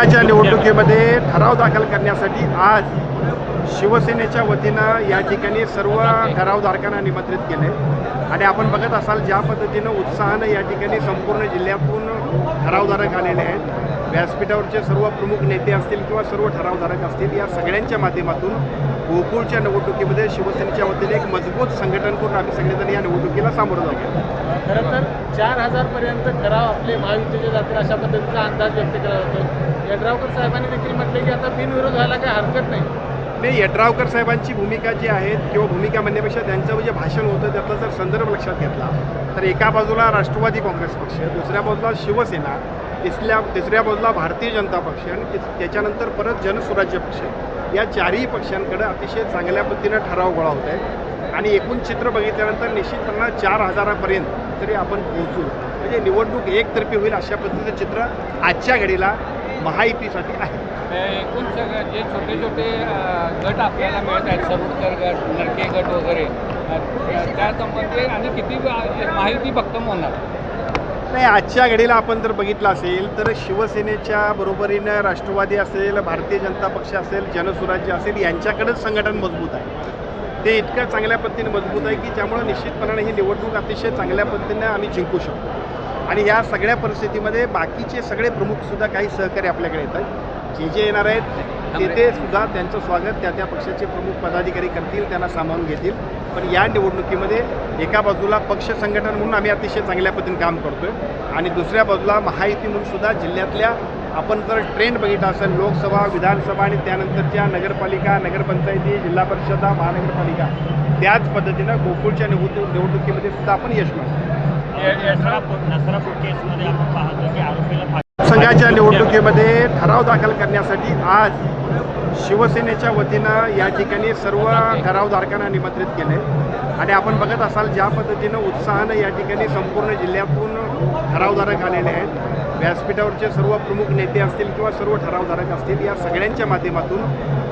संघाच्या निवडणुकीमध्ये ठराव दाखल करण्यासाठी आज शिवसेनेच्या वतीनं या ठिकाणी सर्व ठरावधारकांना निमंत्रित केले आणि आपण बघत असाल ज्या पद्धतीनं उत्साहानं या ठिकाणी संपूर्ण जिल्ह्यातून ठरावधारक आलेले आहेत. व्यासपीठावरचे सर्व प्रमुख नेते असतील किंवा सर्व ठरावधारक असतील, या सगळ्यांच्या माध्यमातून गोकुळच्या निवडणुकीमध्ये शिवसेनेच्या वतीने एक मजबूत संघटन करून आम्ही सगळेजण या निवडणुकीला सामोरं जाऊ. खरं तर 4,000 पर्यंत ठराव आपले महायुतीचे जातील अशा पद्धतीचा अंदाज व्यक्त केला जातो. यड्रावकर साहेबांनी देखील म्हटले की आता बिनविरोध व्हायला काही हरकत नाही. यड्रावकर साहेबांची भूमिका जी आहे किंवा भूमिका म्हणण्यापेक्षा त्यांचं जे भाषण होतं त्याचा जर संदर्भ लक्षात घेतला तर एका बाजूला राष्ट्रवादी काँग्रेस पक्ष, दुसऱ्या बाजूला शिवसेना, तिसऱ्या बाजूला भारतीय जनता पक्ष आणि त्याच्यानंतर परत जनसुराज्य पक्ष, या चारही पक्षांकडे अतिशय चांगल्या पद्धतीनं ठराव गोळा होत आहे आणि एकूण चित्र बघितल्यानंतर निश्चितपणे 4,000पर्यंत तरी आपण पोहोचू. म्हणजे निवडणूक एकतर्फी होईल अशा पद्धतीचं चित्र आजच्या घडीला महायुतीसाठी आहे. एकूण सगळं जे छोटे छोटे गट आपल्याला मिळत आहेत, सरोडकर गट, नरके गट वगैरे, त्या संबंधी आणि किती माहिती भक्कम होणार नाही. आजच्या घडीला आपण जर बघितलं असेल तर शिवसेनेच्या बरोबरीनं राष्ट्रवादी असेल, भारतीय जनता पक्ष असेल, जनसुराज्य असेल, यांच्याकडेच संघटन मजबूत आहे. ते इतक्या चांगल्या पद्धतीने मजबूत आहे की त्यामुळे निश्चितपणाने ही निवडणूक अतिशय चांगल्या पद्धतीने आम्ही जिंकू शकतो. आणि या सगळ्या परिस्थितीमध्ये बाकीचे सगळे प्रमुखसुद्धा काही सहकारी आपल्याकडे येतात. जे येणार आहेत ते सुद्धा त्यांचं स्वागत त्या पक्षाचे प्रमुख पदाधिकारी करतील, त्यांना सामावून घेतील. पण या निवडणुकीमध्ये एका बाजूला पक्ष संघटन म्हणून आम्ही अतिशय चांगल्या पद्धतीने काम करतोय आणि दुसऱ्या बाजूला महायुती म्हणून सुद्धा जिल्ह्यातल्या आपण जर ट्रेंड बघितला असेल, लोकसभा, विधानसभा आणि त्यानंतरच्या नगरपालिका, नगरपंचायती, जिल्हा परिषदा, महानगरपालिका, त्याच पद्धतीनं गोकुळच्या निवडणुकीमध्ये सुद्धा आपण यश मिळतो. केसमध्ये आपण पाहतो की आरोपीला संघाच्या निवडणुकीमध्ये ठराव दाखल करण्यासाठी आज शिवसेनेच्या वतीनं या ठिकाणी सर्व ठरावधारकांना निमंत्रित केले आणि आपण बघत असाल ज्या पद्धतीनं उत्साहानं या ठिकाणी संपूर्ण जिल्ह्यातून ठरावधारक आलेले आहेत. व्यासपीठावरचे सर्व प्रमुख नेते असतील किंवा सर्व ठरावधारक असतील, या सगळ्यांच्या माध्यमातून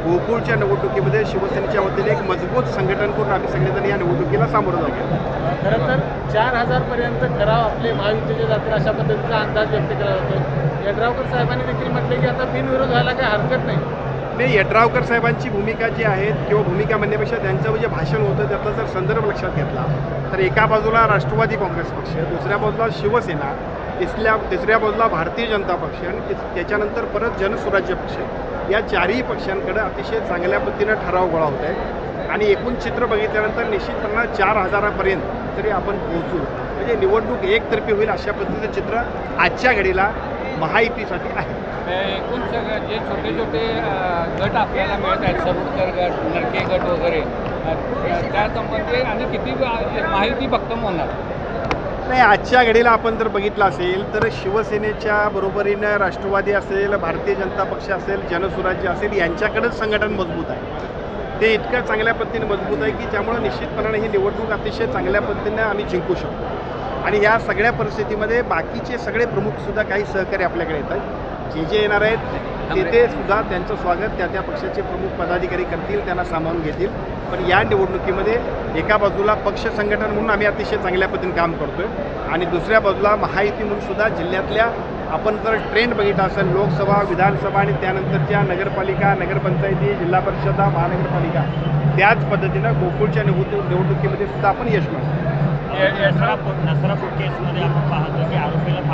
गोकुळच्या निवडणुकीमध्ये शिवसेनेच्या वतीने एक मजबूत संघटन करून आम्ही सगळेजण या निवडणुकीला सामोरं जाऊ. खरं तर 4,000 पर्यंत ठराव आपले महायुतीचे जातील अशा पद्धतीचा अंदाज व्यक्त केला जातो. यड्रावकर साहेबांनी देखील म्हटले की आता बिनविरोध व्हायला काही हरकत नाही. यड्रावकर साहेबांची भूमिका जी आहे किंवा भूमिका म्हणण्यापेक्षा त्यांचं जे भाषण होतं त्याचा जर संदर्भ लक्षात घेतला तर एका बाजूला राष्ट्रवादी काँग्रेस पक्ष, दुसऱ्या बाजूला शिवसेना, तिसऱ्या बाजूला भारतीय जनता पक्ष आणि त्याच्यानंतर परत जनसुराज्य पक्ष, या चारही पक्षांकडे अतिशय चांगल्या पद्धतीनं ठराव गोळा होत आहे आणि एकूण चित्र बघितल्यानंतर निश्चितपणे 4,000पर्यंत तरी आपण पोहोचू. म्हणजे निवडणूक एकतर्फी होईल अशा पद्धतीचं चित्र आजच्या घडीला महायुतीसाठी आहे. एकूण सगळं जे छोटे छोटे गट आपल्याला मिळत आहेत, सरोडकर गट, नरके गट वगैरे, त्या संबंधी आणि किती माहिती भक्कम होणार नाही. आजच्या घडीला आपण जर बघितलं असेल तर शिवसेनेच्या बरोबरीनं राष्ट्रवादी असेल, भारतीय जनता पक्ष असेल, जनसुराज्य असेल, यांच्याकडेच संघटन मजबूत आहे. ते इतक्या चांगल्या पद्धतीने मजबूत आहे की त्यामुळे निश्चितपणाने ही निवडणूक अतिशय चांगल्या पद्धतीने आम्ही जिंकू शकतो. आणि या सगळ्या परिस्थितीमध्ये बाकीचे सगळे प्रमुखसुद्धा काही सहकारी आपल्याकडे येतात. जे येणार आहेत ते सुद्धा त्यांचं स्वागत त्या पक्षाचे प्रमुख पदाधिकारी करतील, त्यांना सामावून घेतील. पण या निवडणुकीमध्ये एका बाजूला पक्ष संघटन म्हणून आम्ही अतिशय चांगल्या पद्धतीने काम करतोय आणि दुसऱ्या बाजूला महायुती म्हणून सुद्धा जिल्ह्यातल्या आपण जर ट्रेंड बघितला असेल, लोकसभा, विधानसभा आणि त्यानंतरच्या नगरपालिका, नगरपंचायती, जिल्हा परिषदा, महानगरपालिका, त्याच पद्धतीनं गोकुळच्या निवडणुकीमध्ये सुद्धा आपण यश मिळतो. नसरापूर केसमध्ये आपण पाहतो की आरोपीला